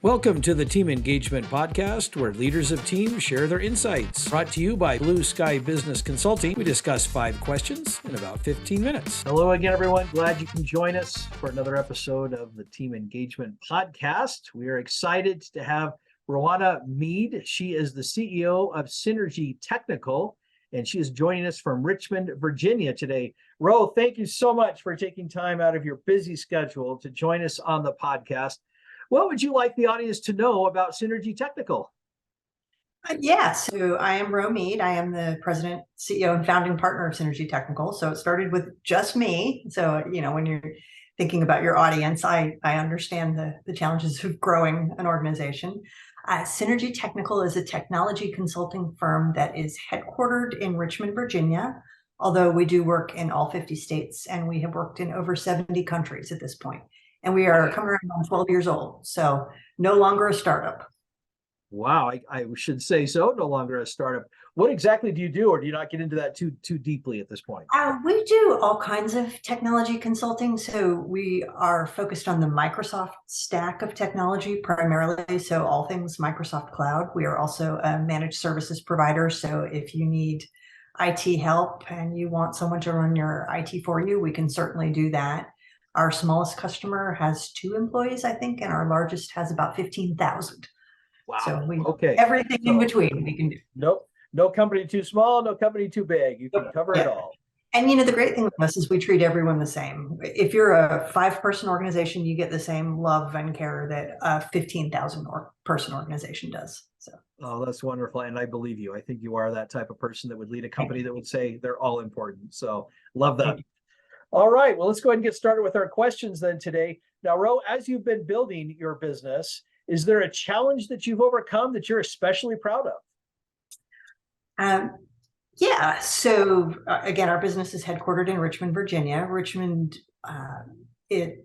Welcome to the Team Engagement Podcast, where leaders of teams share their insights. Brought to you by Blue Sky Business Consulting. We discuss 5 questions in about 15 minutes. Hello again, everyone. Glad you can join us for another episode of the Team Engagement Podcast. We are excited to have Rohana Meade. She is the CEO of Synergy Technical, and she is joining us from Richmond, Virginia today. Ro, thank you so much for taking time out of your busy schedule to join us on the podcast. What would you like the audience to know about Synergy Technical? So I am Rohana Meade. I am the president, CEO, and founding partner of Synergy Technical. So it started with just me. So, when you're thinking about your audience, I understand the challenges of growing an organization. Synergy Technical is a technology consulting firm that is headquartered in Richmond, Virginia, although we do work in all 50 states, and we have worked in over 70 countries at this point. And we are coming around on 12 years old, so no longer a startup. Wow, I should say so, no longer a startup. What exactly do you do, or do you not get into that too deeply at this point? We do all kinds of technology consulting. So we are focused on the Microsoft stack of technology primarily, so all things Microsoft Cloud. We are also a managed services provider, so if you need IT help and you want someone to run your IT for you, we can certainly do that. Our smallest customer has 2 employees, I think, and our largest has about 15,000. Wow. So everything in between we can do. Nope. No company too small, no company too big. You can cover it all. And the great thing with us is we treat everyone the same. If you're a 5-person organization, you get the same love and care that a 15,000 person organization does. So. Oh, that's wonderful. And I believe you. I think you are that type of person that would lead a company that would say they're all important. So love that. All right, well, let's go ahead and get started with our questions then today. Now, Ro, as you've been building your business, is there a challenge that you've overcome that you're especially proud of? So again, our business is headquartered in Richmond, Virginia. Richmond, the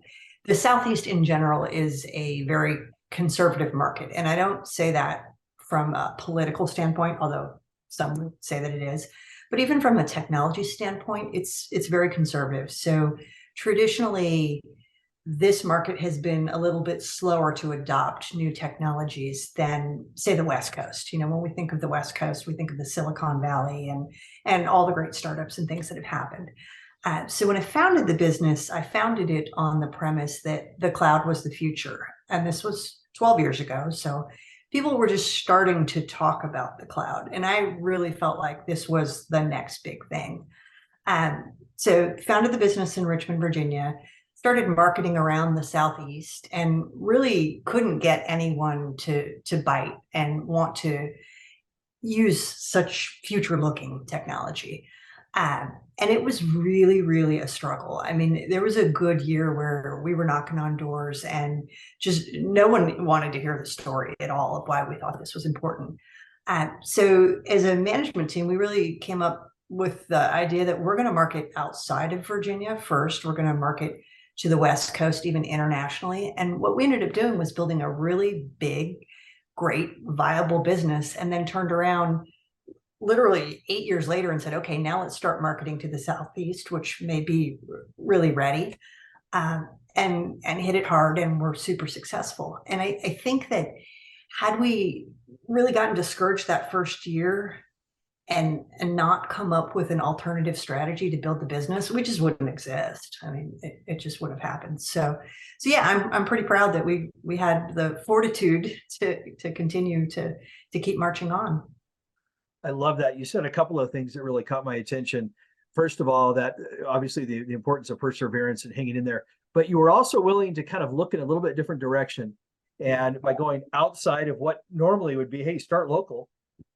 Southeast in general is a very conservative market. And I don't say that from a political standpoint, although some would say that it is. But even from a technology standpoint, it's very conservative. So traditionally, this market has been a little bit slower to adopt new technologies than, say, the West Coast. When we think of the West Coast, we think of the Silicon Valley and all the great startups and things that have happened. So when I founded the business, I founded it on the premise that the cloud was the future. And this was 12 years ago. So people were just starting to talk about the cloud. And I really felt like this was the next big thing. So founded the business in Richmond, Virginia, started marketing around the Southeast, and really couldn't get anyone to bite and want to use such future-looking technology. And it was really, really a struggle. I mean, there was a good year where we were knocking on doors and just no one wanted to hear the story at all of why we thought this was important. So as a management team, we really came up with the idea that we're going to market outside of Virginia first. We're going to market to the West Coast, even internationally. And what we ended up doing was building a really big, great, viable business, and then turned around literally 8 years later and said, okay, now let's start marketing to the Southeast, which may be really ready, and hit it hard, and we're super successful. And I think that had we really gotten discouraged that first year and not come up with an alternative strategy to build the business, we just wouldn't exist. I mean, it just would have happened. So yeah, I'm pretty proud that we had the fortitude to continue to keep marching on. I love that. You said a couple of things that really caught my attention. First of all, that obviously the importance of perseverance and hanging in there, but you were also willing to kind of look in a little bit different direction. And by going outside of what normally would be, hey, start local,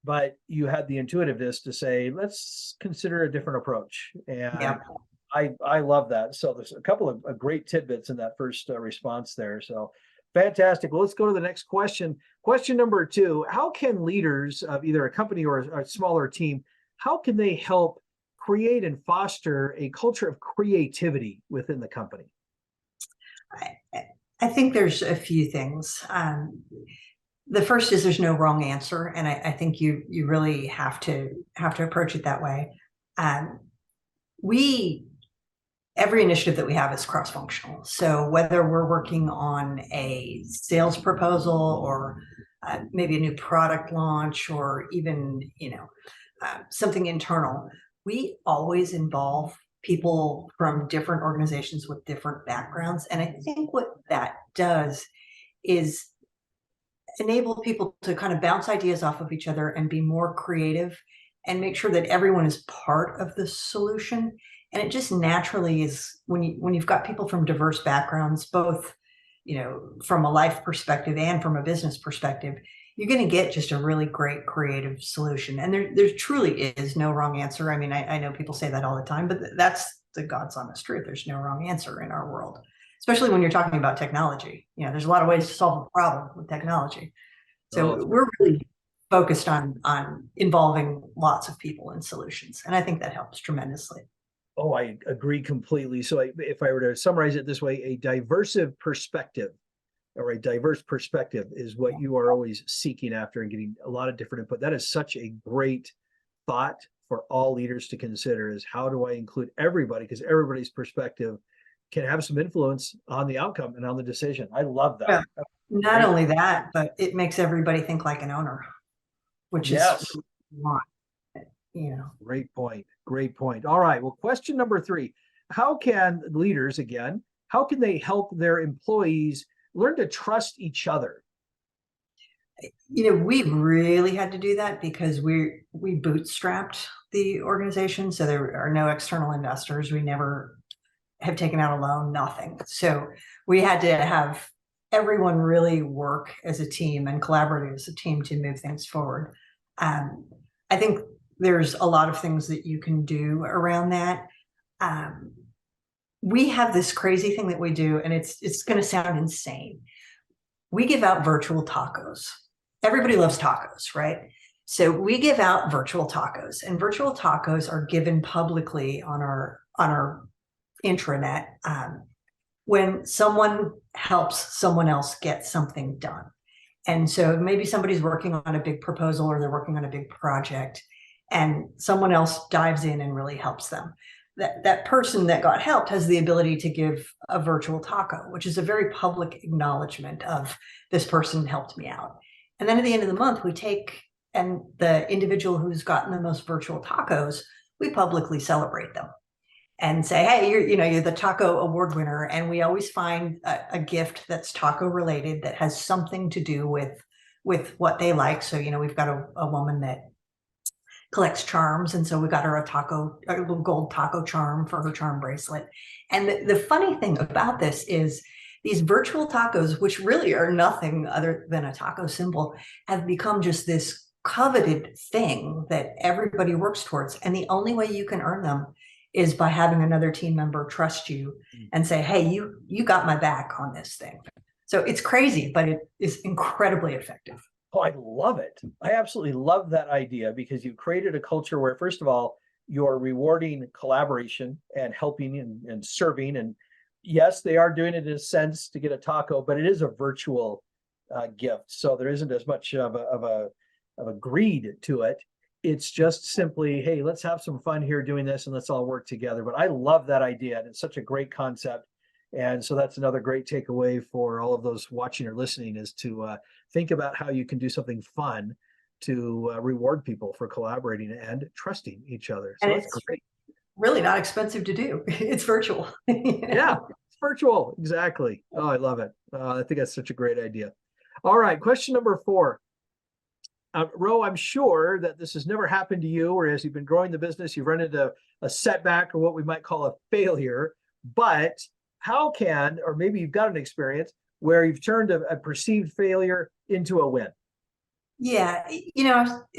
but you had the intuitiveness to say, let's consider a different approach. And I love that. So there's a couple of great tidbits in that first response there. So fantastic. Well, let's go to the next question. Question number 2, how can leaders of either a company or a smaller team, how can they help create and foster a culture of creativity within the company? I think there's a few things. The first is there's no wrong answer. And I think you really have to approach it that way. We every initiative that we have is cross-functional. So whether we're working on a sales proposal or maybe a new product launch or even, something internal, we always involve people from different organizations with different backgrounds. And I think what that does is enable people to kind of bounce ideas off of each other and be more creative and make sure that everyone is part of the solution. And it just naturally is when you've got people from diverse backgrounds, both, from a life perspective and from a business perspective, you're going to get just a really great creative solution. And there truly is no wrong answer. I mean, I know people say that all the time, but that's the God's honest truth. There's no wrong answer in our world, especially when you're talking about technology. There's a lot of ways to solve a problem with technology. So we're really focused on involving lots of people in solutions. And I think that helps tremendously. Oh, I agree completely. So if I were to summarize it this way, a diversive perspective or a diverse perspective is what you are always seeking after and getting a lot of different input. That is such a great thought for all leaders to consider, is how do I include everybody? Because everybody's perspective can have some influence on the outcome and on the decision. I love that. Yeah. Not only that, but it makes everybody think like an owner, which is what we want. Great point. Great point. All right. Well, question number 3, how can leaders, again, how can they help their employees learn to trust each other? We really had to do that because we bootstrapped the organization. So there are no external investors. We never have taken out a loan, nothing. So we had to have everyone really work as a team and collaborate as a team to move things forward. I think there's a lot of things that you can do around that. We have this crazy thing that we do, and it's going to sound insane. We give out virtual tacos. Everybody loves tacos, right? So we give out virtual tacos, and virtual tacos are given publicly on our intranet when someone helps someone else get something done. And so maybe somebody's working on a big proposal or they're working on a big project, and someone else dives in and really helps them. That person that got helped has the ability to give a virtual taco, which is a very public acknowledgement of this person helped me out. And then at the end of the month, we take, and the individual who's gotten the most virtual tacos, we publicly celebrate them and say, hey, you're the taco award winner. And we always find a gift that's taco related that has something to do with what they like. So, we've got a woman that collects charms, and so we got her a little gold taco charm for her charm bracelet. And the funny thing about this is these virtual tacos, which really are nothing other than a taco symbol, have become just this coveted thing that everybody works towards. And the only way you can earn them is by having another team member trust you and say, hey, you got my back on this thing. So it's crazy, but it is incredibly effective. Oh, I love it. I absolutely love that idea, because you created a culture where, first of all, you're rewarding collaboration and helping and serving. And yes, they are doing it in a sense to get a taco, but it is a virtual gift. So there isn't as much of a greed to it. It's just simply, hey, let's have some fun here doing this and let's all work together. But I love that idea, and it's such a great concept. And so that's another great takeaway for all of those watching or listening, is to think about how you can do something fun to reward people for collaborating and trusting each other. So and that's great. Really not expensive to do. It's virtual. Yeah, it's virtual. Exactly. Oh, I love it. I think that's such a great idea. All right. Question number 4. Ro, I'm sure that this has never happened to you, or as you've been growing the business, you've run into a setback or what we might call a failure. But how can, or maybe you've got an experience where you've turned a perceived failure into a win? Yeah,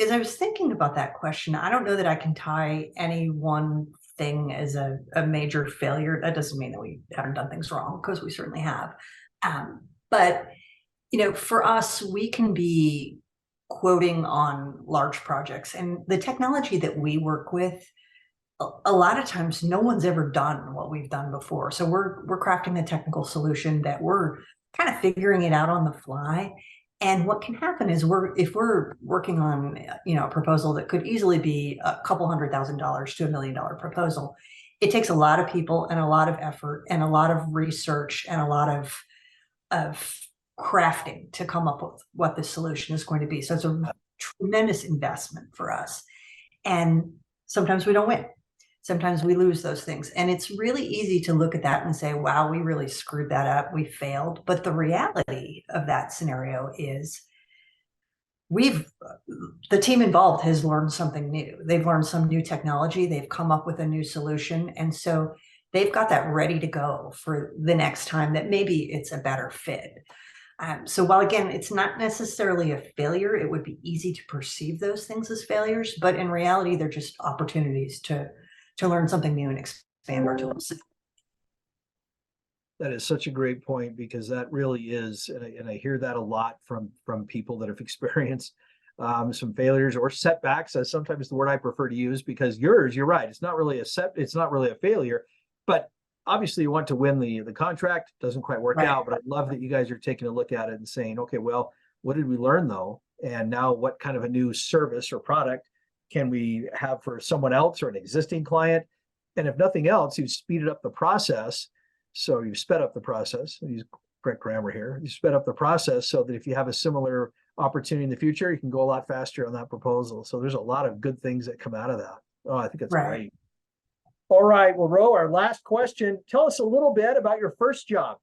as I was thinking about that question, I don't know that I can tie any one thing as a major failure. That doesn't mean that we haven't done things wrong, because we certainly have. But, for us, we can be quoting on large projects, and the technology that we work with, a lot of times no one's ever done what we've done before. So we're crafting a technical solution that we're kind of figuring it out on the fly. And what can happen is if we're working on a proposal that could easily be a couple $100,000 to $1 million proposal, it takes a lot of people and a lot of effort and a lot of research and a lot of crafting to come up with what the solution is going to be. So it's a tremendous investment for us. And sometimes we don't win. Sometimes we lose those things. And it's really easy to look at that and say, wow, we really screwed that up. We failed. But the reality of that scenario is the team involved has learned something new. They've learned some new technology. They've come up with a new solution. And so they've got that ready to go for the next time that maybe it's a better fit. So while, again, it's not necessarily a failure, it would be easy to perceive those things as failures, but in reality, they're just opportunities to learn something new and expand our tools. That is such a great point, because that really is, and I hear that a lot from people that have experienced some failures or setbacks. That's sometimes the word I prefer to use, because you're right. It's not really a failure, but obviously you want to win the contract. Doesn't quite work out, but I love that you guys are taking a look at it and saying, okay, well, what did we learn though? And now what kind of a new service or product can we have for someone else or an existing client? And if nothing else, you've speeded up the process. So you've sped up the process. I use correct grammar here. You sped up the process so that if you have a similar opportunity in the future, you can go a lot faster on that proposal. So there's a lot of good things that come out of that. Oh, I think that's great. All right. Well, Ro, our last question. Tell us a little bit about your first job.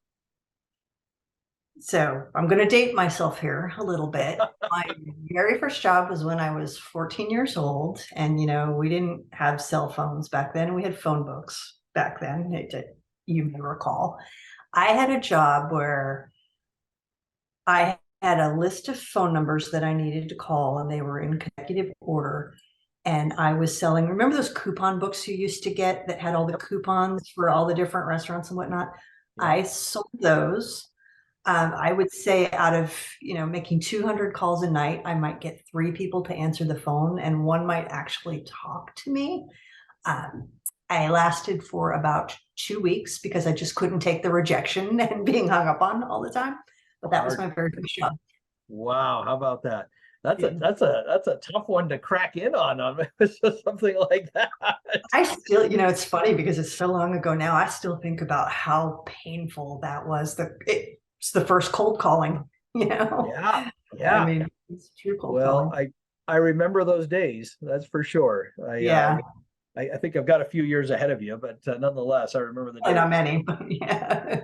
So I'm going to date myself here a little bit. My very first job was when I was 14 years old. And, we didn't have cell phones back then. We had phone books back then, you may recall. I had a job where I had a list of phone numbers that I needed to call, and they were in consecutive order. And I was selling, remember those coupon books you used to get that had all the coupons for all the different restaurants and whatnot? Yeah. I sold those. I would say out of, making 200 calls a night, I might get 3 people to answer the phone, and one might actually talk to me. I lasted for about 2 weeks because I just couldn't take the rejection and being hung up on all the time. But that was my very first job. Wow, how about that? That's a tough one to crack in on something like that. I still, it's funny because it's so long ago now. I still think about how painful that was. It's the first cold calling, Yeah. I mean, it's true cold calling. Well, I remember those days. That's for sure. I think I've got a few years ahead of you, but nonetheless, I remember the day. Not many, but yeah.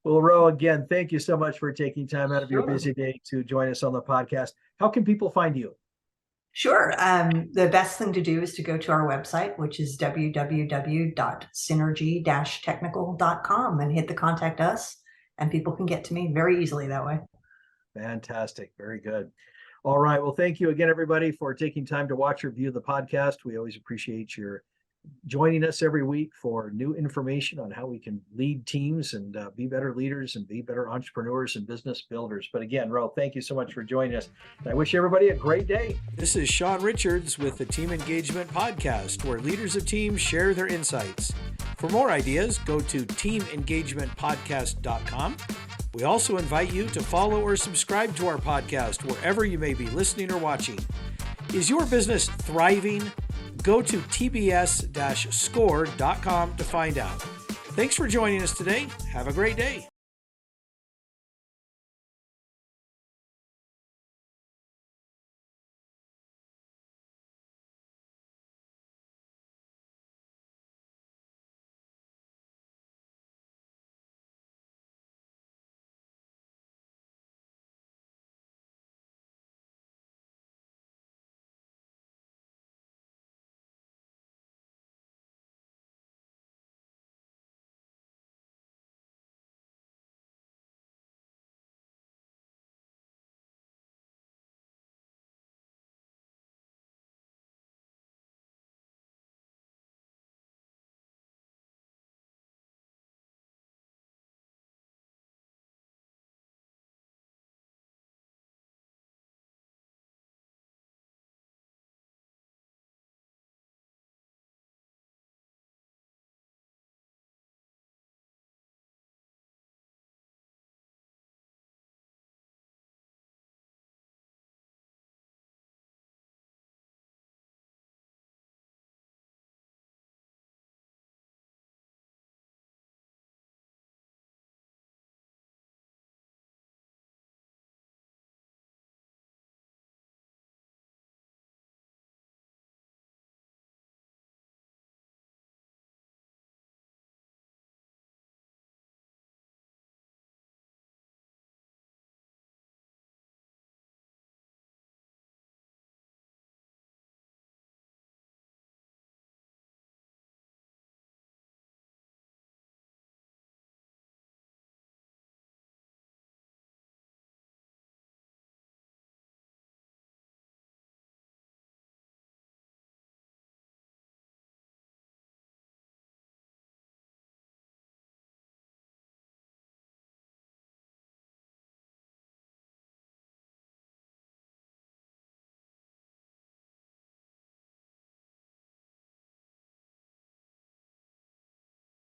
Well, Ro, again, thank you so much for taking time out of your busy day to join us on the podcast. How can people find you? Sure. The best thing to do is to go to our website, which is www.synergy-technical.com, and hit the contact us, and people can get to me very easily that way. Fantastic. Very good. All right. Well, thank you again, everybody, for taking time to watch or view the podcast. We always appreciate your joining us every week for new information on how we can lead teams and be better leaders and be better entrepreneurs and business builders. But again, Ro, thank you so much for joining us. And I wish everybody a great day. This is Sean Richards with the Team Engagement Podcast, where leaders of teams share their insights. For more ideas, go to teamengagementpodcast.com. We also invite you to follow or subscribe to our podcast wherever you may be listening or watching. Is your business thriving? Go to tbs-score.com to find out. Thanks for joining us today. Have a great day.